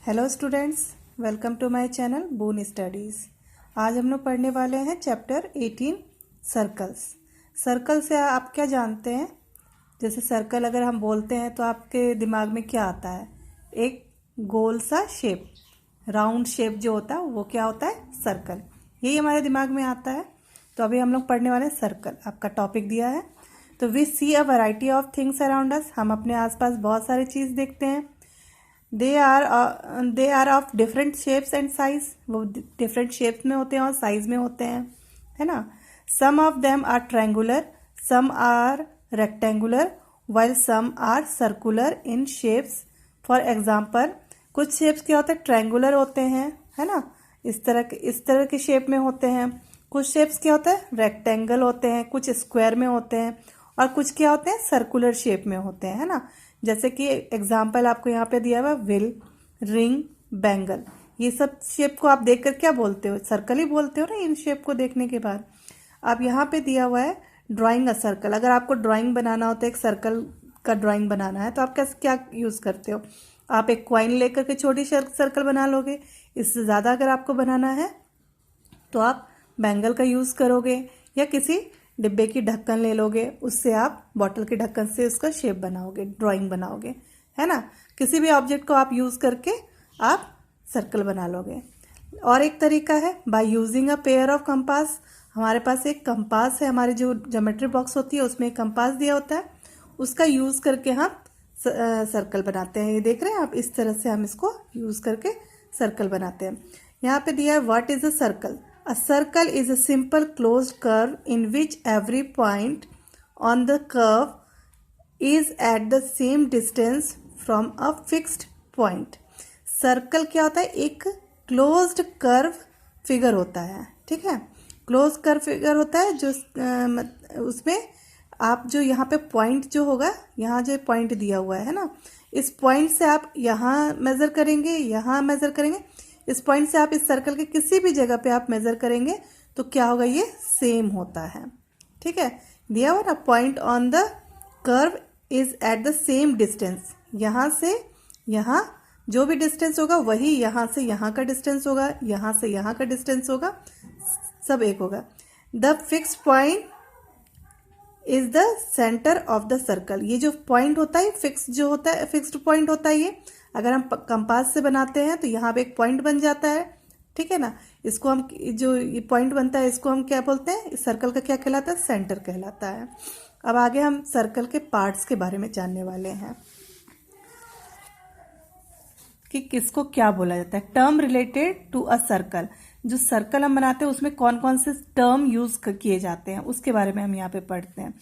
Hello students, welcome to my channel boon studies. आज हम लोग पढ़ने वाले हैं चैप्टर 18 सर्कल्स। सर्कल से आप क्या जानते हैं? जैसे सर्कल अगर हम बोलते हैं तो आपके दिमाग में क्या आता है? एक गोल सा शेप, राउंड शेप जो होता है वो क्या होता है? सर्कल। यही हमारे दिमाग में आता है। तो अभी हम लोग पढ़ने वाले हैं सर्कल। आपका टॉपिक दिया है तो we see a variety of things around us. हम अपने आसपास बहुत सारी चीज़ देखते हैं। They are of different shapes and size. वो डिफरेंट शेप्स में होते हैं और साइज में होते हैं, है ना। Some of them are triangular, some are rectangular, while some are circular in shapes. For example, कुछ शेप्स क्या होते हैं? ट्रायंगुलर होते हैं, है ना, इस तरह के शेप में होते हैं। कुछ शेप्स क्या होते हैं? रेक्टेंगल होते हैं, कुछ स्क्वायर में होते हैं, और कुछ क्या होते हैं? सर्कुलर शेप में होते हैं, है ना। जैसे कि एग्जाम्पल आपको यहाँ पे दिया हुआ है, विल, रिंग, बैंगल। ये सब शेप को आप देखकर क्या बोलते हो? सर्कल ही बोलते हो ना इन शेप को देखने के बाद। अब यहाँ पे दिया हुआ है ड्राइंग अ सर्कल। अगर आपको ड्राइंग बनाना होता है, एक सर्कल का ड्राइंग बनाना है, तो आप क्या यूज़ करते हो? आप एक क्वाइन लेकर के छोटी सर्कल बना लोगे। इससे ज़्यादा अगर आपको बनाना है तो आप बैंगल का यूज़ करोगे, या किसी डिब्बे की ढक्कन ले लोगे, उससे आप बॉटल के ढक्कन से उसका शेप बनाओगे, ड्राइंग बनाओगे, है ना। किसी भी ऑब्जेक्ट को आप यूज़ करके आप सर्कल बना लोगे। और एक तरीका है by using a pair of compass. हमारे पास एक कंपास है, हमारी जो ज्योमेट्री बॉक्स होती है उसमें एक कंपास दिया होता है, उसका यूज़ करके हम सर्कल बनाते हैं। ये देख रहे हैं आप, इस तरह से हम इसको यूज़ करके सर्कल बनाते हैं। यहाँ पे दिया है what is a circle. A circle is a simple closed curve in which every point on the curve is at the same distance from a fixed point. Circle क्या होता है? एक क्लोज्ड कर्व फिगर होता है, ठीक है। Close curve figure होता है जो उसमें आप जो यहाँ पे पॉइंट जो होगा, यहाँ जो पॉइंट दिया हुआ है ना, इस पॉइंट से आप यहाँ मेज़र करेंगे, यहाँ मेज़र करेंगे। इस पॉइंट से आप इस सर्कल के किसी भी जगह पे आप मेज़र करेंगे तो क्या होगा? ये सेम होता है, ठीक है। दिया हुआ ना, point on the curve is at the same distance. यहाँ से यहाँ जो भी डिस्टेंस होगा वही यहाँ से यहाँ का डिस्टेंस होगा, यहाँ से यहाँ का डिस्टेंस होगा, सब एक होगा। The fix point is the centre of the circle. ये जो पॉइंट होता है फिक्स जो होता है, फिक्स्ड पॉइंट होता है। ये अगर हम कंपास से बनाते हैं तो यहाँ पे एक पॉइंट बन जाता है, ठीक है ना। इसको हम, जो ये पॉइंट बनता है इसको हम क्या बोलते हैं? इस सर्कल का क्या कहलाता है? सेंटर कहलाता है। अब आगे हम सर्कल के पार्ट्स के बारे में जानने वाले हैं कि किसको क्या बोला जाता है। Term related to a circle. जो सर्कल हम बनाते हैं उसमें कौन कौन से टर्म यूज किए जाते हैं उसके बारे में हम यहाँ पे पढ़ते हैं।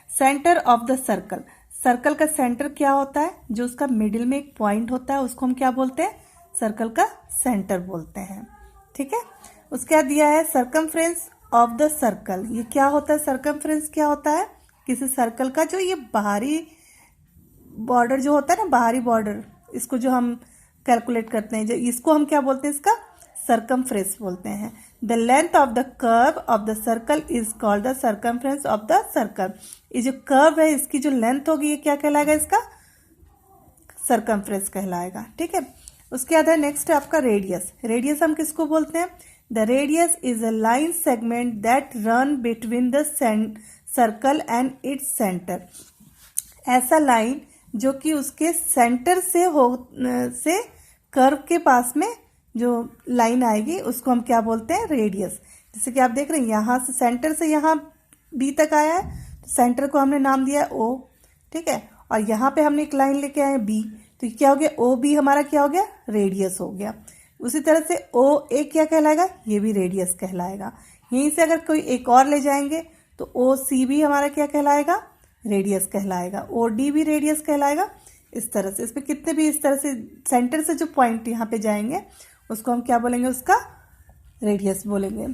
Centre of the circle. Circle का सेंटर क्या होता है? जो उसका मिडिल में एक पॉइंट होता है उसको हम क्या बोलते हैं? सर्कल का सेंटर बोलते हैं, ठीक है। उसके बाद दिया है सर्कमफ्रेंस ऑफ द सर्कल। ये क्या होता है? सर्कमफ्रेंस क्या होता है? किसी सर्कल का जो ये बाहरी बॉर्डर जो होता है ना, बाहरी बॉर्डर, इसको जो हम कैलकुलेट करते हैं, जो इसको हम क्या बोलते हैं? इसका सर्कमफ्रेंस बोलते हैं। The length of the curve of the circle is called the circumference of the circle. ये जो कर्व है इसकी जो लेंथ होगी ये क्या कहलाएगा? इसका सर्कमफ्रेंस कहलाएगा, ठीक है। उसके बाद है नेक्स्ट आपका रेडियस। रेडियस हम किसको बोलते हैं? The radius is a line segment that run between the circle and its centre. ऐसा लाइन जो कि उसके सेंटर से कर्व के पास में जो लाइन आएगी उसको हम क्या बोलते हैं? रेडियस। जैसे कि आप देख रहे हैं यहाँ से सेंटर से यहाँ बी तक आया है, तो सेंटर को हमने नाम दिया ओ, ठीक है। और यहाँ पे हमने एक लाइन लेके आए बी, तो क्या हो गया? ओ बी हमारा क्या हो गया? रेडियस हो गया। उसी तरह से ओ ए क्या कहलाएगा? ये भी रेडियस कहलाएगा। यहीं से अगर कोई एक और ले जाएंगे तो ओ सी भी हमारा क्या कहलाएगा? रेडियस कहलाएगा। ओ डी भी रेडियस कहलाएगा। इस तरह से इसमें कितने भी इस तरह से सेंटर से जो पॉइंट यहाँ पे जाएंगे उसको हम क्या बोलेंगे? उसका रेडियस बोलेंगे।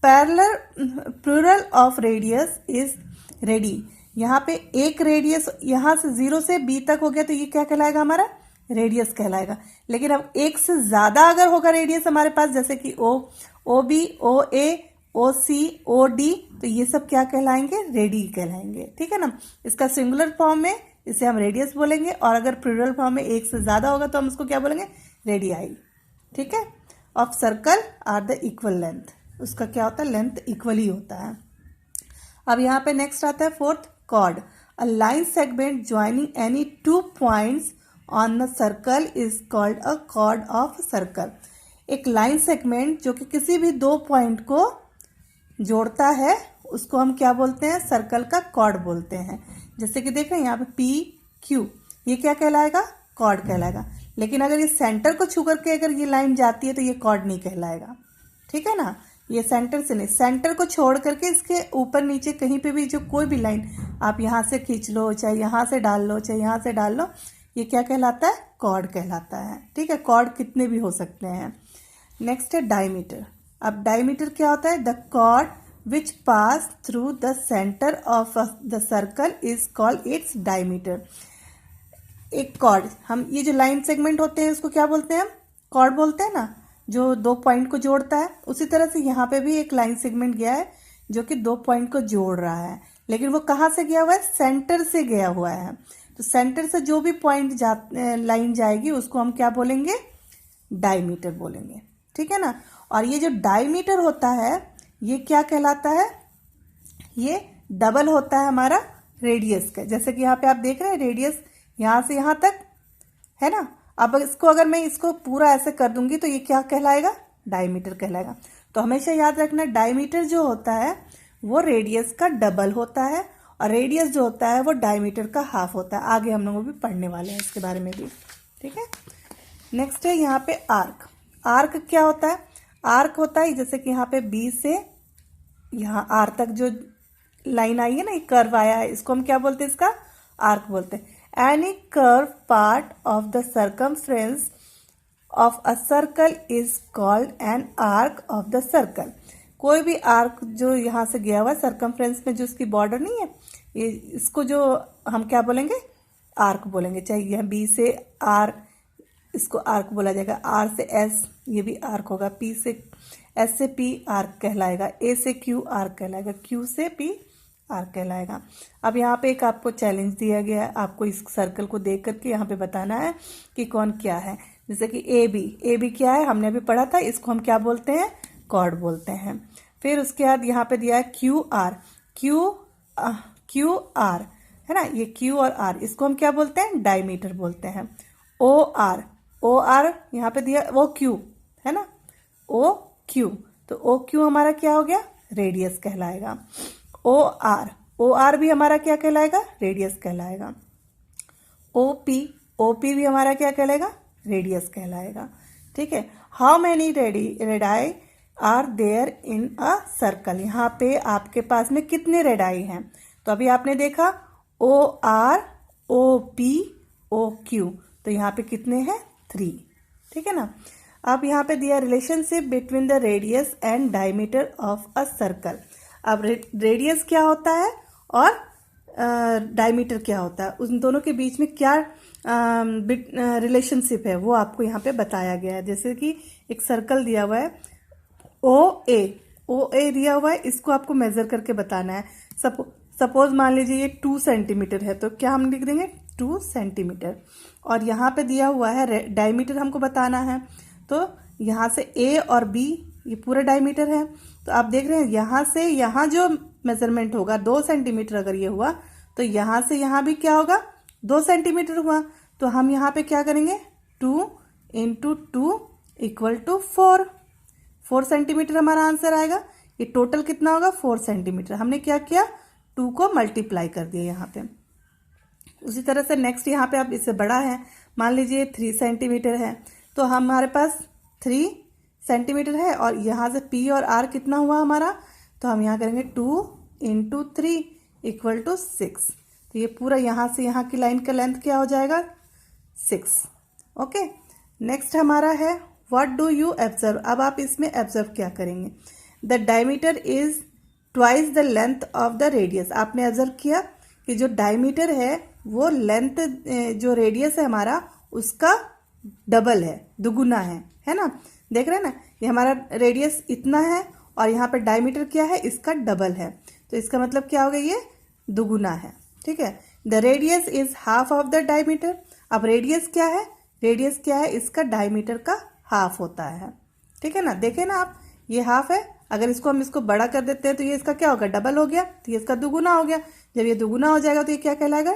Parallel plural of radius is radii. यहाँ पे एक रेडियस यहाँ से 0 से बी तक हो गया तो ये क्या कहलाएगा? हमारा रेडियस कहलाएगा। लेकिन अब एक से ज़्यादा अगर होगा रेडियस हमारे पास, जैसे कि ओ बी, ओ ए, ओ सी, ओ डी, तो ये सब क्या कहलाएंगे? रेडी कहलाएंगे, ठीक है ना। इसका सिंगुलर फॉर्म में इसे हम रेडियस बोलेंगे, और अगर प्लूरल फॉर्म में एक से ज़्यादा होगा तो हम उसको क्या बोलेंगे, रेडियाई। ठीक है, of circle are the equal length, उसका क्या होता है, लेंथ इक्वल ही होता है। अब यहाँ पे नेक्स्ट आता है fourth, chord. A line segment joining any 2 points on the circle is called a chord of circle. एक लाइन सेगमेंट जो कि किसी भी 2 पॉइंट को जोड़ता है उसको हम क्या बोलते हैं, सर्कल का कॉर्ड बोलते हैं। जैसे कि देख रहे हैं यहाँ पे पी क्यू, ये क्या कहलाएगा, कॉर्ड कहलाएगा। लेकिन अगर ये सेंटर को छू करके अगर ये लाइन जाती है तो ये कॉर्ड नहीं कहलाएगा। ठीक है ना, ये सेंटर से नहीं, सेंटर को छोड़ करके इसके ऊपर नीचे कहीं पे भी जो कोई भी लाइन आप यहाँ से खींच लो, चाहे यहाँ से डाल लो, चाहे यहाँ से डाल लो, ये क्या कहलाता है, कॉर्ड कहलाता है। ठीक है, कॉर्ड कितने भी हो सकते हैं। नेक्स्ट है डायमीटर। अब डायमीटर क्या होता है, the chord which pass through the centre of the circle is called its diameter. एक कॉर्ड, हम ये जो लाइन सेगमेंट होते हैं उसको क्या बोलते हैं, हम कॉर्ड बोलते हैं ना, जो 2 पॉइंट को जोड़ता है। उसी तरह से यहाँ पे भी एक लाइन सेगमेंट गया है जो कि 2 पॉइंट को जोड़ रहा है, लेकिन वो कहाँ से गया हुआ है, सेंटर से गया हुआ है। तो सेंटर से जो भी पॉइंट लाइन जाएगी उसको हम क्या बोलेंगे, डायमीटर बोलेंगे। ठीक है ना, और ये जो डायमीटर होता है ये क्या कहलाता है, ये डबल होता है हमारा रेडियस का। जैसे कि यहाँ पे आप देख रहे हैं रेडियस यहाँ से यहाँ तक है ना। अब इसको अगर मैं इसको पूरा ऐसे कर दूंगी तो ये क्या कहलाएगा, डायमीटर कहलाएगा। तो हमेशा याद रखना, डायमीटर जो होता है वो रेडियस का डबल होता है, और रेडियस जो होता है वो डायमीटर का हाफ होता है। आगे हम लोग भी पढ़ने वाले हैं इसके बारे में भी। ठीक है, नेक्स्ट है यहाँ पे आर्क। आर्क क्या होता है, आर्क होता है जैसे कि यहाँ पे बी से यहाँ आर तक जो लाइन आई है ना, ये कर्व आया है, इसको हम क्या बोलते हैं, इसका आर्क बोलते हैं। Any curve part of the circumference of a circle is called an arc of the circle. कोई भी आर्क जो यहाँ से गया हुआ है सर्कमफ्रेंस में, जो उसकी बॉर्डर नहीं है, ये इसको जो हम क्या बोलेंगे, आर्क बोलेंगे। चाहे यह बी से आर, इसको आर्क बोला जाएगा। आर से एस, ये भी आर्क होगा। पी से एस से पी आर्क कहलाएगा। ए से क्यू आर्क कहलाएगा। क्यू से पी आर्क कहलाएगा। अब यहाँ पे एक आपको चैलेंज दिया गया है, आपको इस सर्कल को देख करके यहाँ पे बताना है कि कौन क्या है। जैसे कि ए बी क्या है, हमने अभी पढ़ा था, इसको हम क्या बोलते हैं, कॉर्ड बोलते हैं। फिर उसके बाद यहाँ पे दिया है क्यू आर, क्यू आर है ना, ये क्यू और आर, इसको हम क्या बोलते हैं, डायमीटर बोलते हैं। ओ आर यहाँ पे दिया, वो क्यू है ना, ओ क्यू, तो ओ क्यू हमारा क्या हो गया, रेडियस कहलाएगा। ओ आर भी हमारा क्या कहलाएगा, रेडियस कहलाएगा। ओ पी भी हमारा क्या कहलाएगा, रेडियस कहलाएगा। ठीक है, how many radii are there in a circle. यहाँ पे आपके पास में कितने रेडाई हैं, तो अभी आपने देखा O R, O P, O Q, तो यहाँ पे कितने हैं, 3। ठीक है ना। अब यहाँ पे दिया relationship between the radius and diameter of a circle. अब रेडियस क्या होता है और डायमीटर क्या होता है, उन दोनों के बीच में क्या रिलेशनशिप है वो आपको यहाँ पे बताया गया है। जैसे कि एक सर्कल दिया हुआ है ओ ए दिया हुआ है, इसको आपको मेजर करके बताना है। सपोज मान लीजिए ये 2 सेंटीमीटर है, तो क्या हम लिख देंगे 2 सेंटीमीटर। और यहाँ पे दिया हुआ है डायमीटर हमको बताना है, तो यहाँ से ए और बी ये पूरा डायमीटर है। तो आप देख रहे हैं यहाँ से यहाँ जो मेजरमेंट होगा 2 सेंटीमीटर अगर ये हुआ, तो यहाँ से यहाँ भी क्या होगा, 2 सेंटीमीटर हुआ। तो हम यहाँ पे क्या करेंगे, 2 × 2 = 4 सेंटीमीटर हमारा आंसर आएगा। ये टोटल कितना होगा, 4 सेंटीमीटर। हमने क्या किया, 2 को मल्टीप्लाई कर दिया यहाँ पे। उसी तरह से नेक्स्ट यहाँ पे अब इससे बड़ा है, मान लीजिए 3 सेंटीमीटर है, तो हमारे पास 3 सेंटीमीटर है, और यहाँ से पी और आर कितना हुआ हमारा, तो हम यहाँ करेंगे 2 × 3 = 6। तो ये पूरा यहाँ से यहाँ की लाइन का लेंथ क्या हो जाएगा, 6। ओके, नेक्स्ट हमारा है व्हाट डू यू ऑब्जर्व। अब आप इसमें ऑब्जर्व क्या करेंगे, the diameter is twice the length of the radius. आपने ऑब्जर्व किया कि जो डायमीटर है वो लेंथ, जो रेडियस है हमारा उसका डबल है, दुगुना है ना। देख रहे हैं ना, ये हमारा रेडियस इतना है और यहाँ पर डायमीटर क्या है, इसका डबल है। तो इसका मतलब क्या हो गया, ये दुगुना है। ठीक है, the radius is half of the diameter. अब रेडियस क्या है, रेडियस क्या है, इसका डायमीटर का हाफ होता है, ठीक है ना। देखें ना आप, ये हाफ है, अगर इसको हम इसको बड़ा कर देते हैं तो ये इसका क्या होगा, डबल हो गया, तो ये इसका दुगुना हो गया। जब ये दुगुना हो जाएगा तो ये क्या कहलाएगा,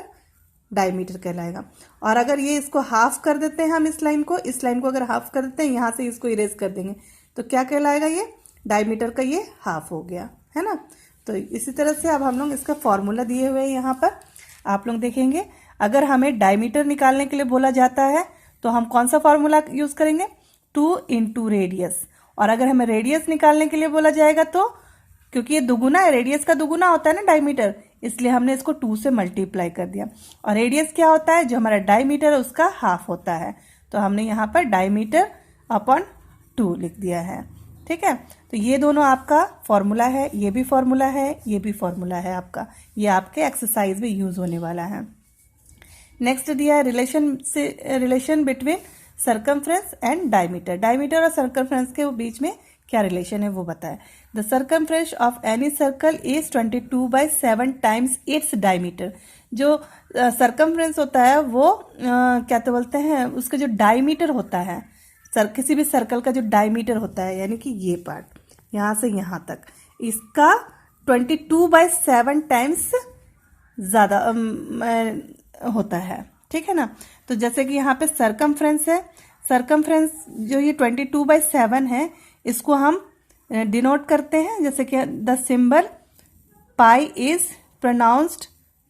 डायमीटर कहलाएगा। और अगर ये इसको हाफ कर देते हैं हम, इस लाइन को अगर हाफ कर देते हैं, यहाँ से इसको इरेज कर देंगे तो क्या कहलाएगा, ये डायमीटर का ये हाफ हो गया, है ना। तो इसी तरह से अब हम लोग इसका फॉर्मूला दिए हुए हैं यहाँ पर, आप लोग देखेंगे। अगर हमें डायमीटर निकालने के लिए बोला जाता है तो हम कौन सा फॉर्मूला यूज करेंगे, 2 इंटू रेडियस। और अगर हमें रेडियस निकालने के लिए बोला जाएगा तो, क्योंकि ये दुगुना है, रेडियस का दुगुना होता है ना डायमीटर, इसलिए हमने इसको 2 से मल्टीप्लाई कर दिया। और रेडियस क्या होता है, जो हमारा डायमीटर है उसका हाफ होता है, तो हमने यहाँ पर डायमीटर अपॉन 2 लिख दिया है, ठीक है। तो ये दोनों आपका फॉर्मूला है, ये भी फॉर्मूला है, ये भी फॉर्मूला है आपका, ये आपके एक्सरसाइज में यूज होने वाला है। नेक्स्ट दिया है relation between circumference and diameter. Diameter और सर्कमफ्रेंस के बीच में क्या रिलेशन है वो बताए। The circumference of any circle is 22/7 times its diameter. जो सर्कमफ्रेंस होता है वो क्या तो बोलते हैं, उसका जो डायमीटर होता है, किसी भी सर्कल का जो डायमीटर होता है, यानी कि ये पार्ट यहाँ से यहाँ तक, इसका 22/7 टाइम्स ज़्यादा होता है, ठीक है ना। तो जैसे कि यहाँ पे सर्कमफ्रेंस है, सर्कमफ्रेंस जो ये 22/7 है, इसको हम डिनोट करते हैं जैसे कि the symbol pi is pronounced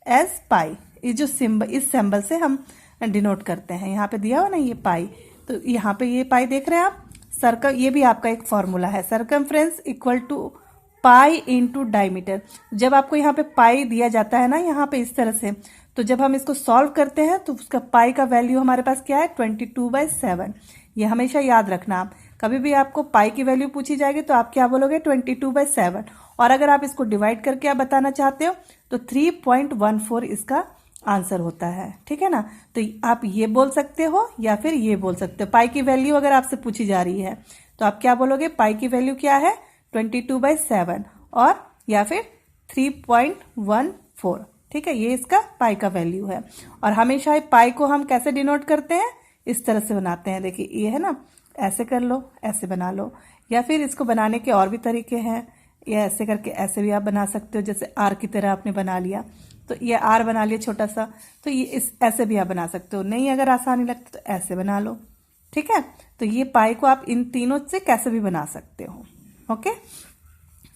as pi. ये जो सिंबल, इस सिंबल से हम डिनोट करते हैं। यहाँ पे दिया हुआ ना ये पाई, तो यहाँ पे ये पाई देख रहे हैं आप, सर्कल, ये भी आपका एक फॉर्मूला है, circumference equal to pi into diameter. जब आपको यहाँ पे पाई दिया जाता है ना, यहाँ पे इस तरह से, तो जब हम इसको सॉल्व करते हैं तो उसका पाई का वैल्यू हमारे पास क्या है, 22/7। ये हमेशा याद रखना आप, कभी भी आपको पाई की वैल्यू पूछी जाएगी तो आप क्या बोलोगे, 22/7। और अगर आप इसको डिवाइड करके आप बताना चाहते हो तो 3.14 इसका आंसर होता है, ठीक है ना। तो आप ये बोल सकते हो या फिर ये बोल सकते हो। पाई की वैल्यू अगर आपसे पूछी जा रही है तो आप क्या बोलोगे, पाई की वैल्यू क्या है, 22/7 और या फिर 3.14, ठीक है। ये इसका पाई का वैल्यू है। और हमेशा पाई को हम कैसे डिनोट करते हैं, इस तरह से बनाते हैं। देखिए ये है ना, ऐसे कर लो, ऐसे बना लो, या फिर इसको बनाने के और भी तरीके हैं, या ऐसे करके ऐसे भी आप बना सकते हो, जैसे आर की तरह आपने बना लिया, तो ये आर बना लिया छोटा सा, तो ये इस ऐसे भी आप बना सकते हो। नहीं अगर आसानी लगती तो ऐसे बना लो, ठीक है। तो ये पाई को आप इन तीनों से कैसे भी बना सकते हो, ओके।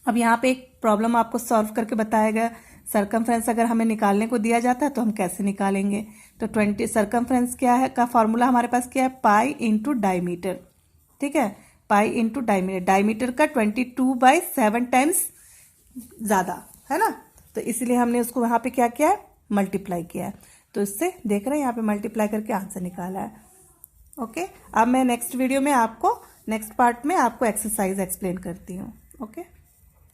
अब यहाँ पे एक प्रॉब्लम आपको सॉल्व करके बताया गया। सर्कमफ्रेंस अगर हमें निकालने को दिया जाता है तो हम कैसे निकालेंगे, तो 20 सर्कमफ्रेंस क्या है का फॉर्मूला हमारे पास क्या है, पाई इंटू डायमीटर, ठीक है। पाई इंटू डायमीटर, डायमीटर का 22/7 टाइम्स ज़्यादा है ना, तो इसलिए हमने उसको वहाँ पे क्या किया है, मल्टीप्लाई किया है। तो इससे देख रहे हैं यहाँ पे मल्टीप्लाई करके आंसर निकाला है, ओके। अब मैं नेक्स्ट वीडियो में आपको, नेक्स्ट पार्ट में आपको एक्सरसाइज एक्सप्लेन करती हूँ, ओके।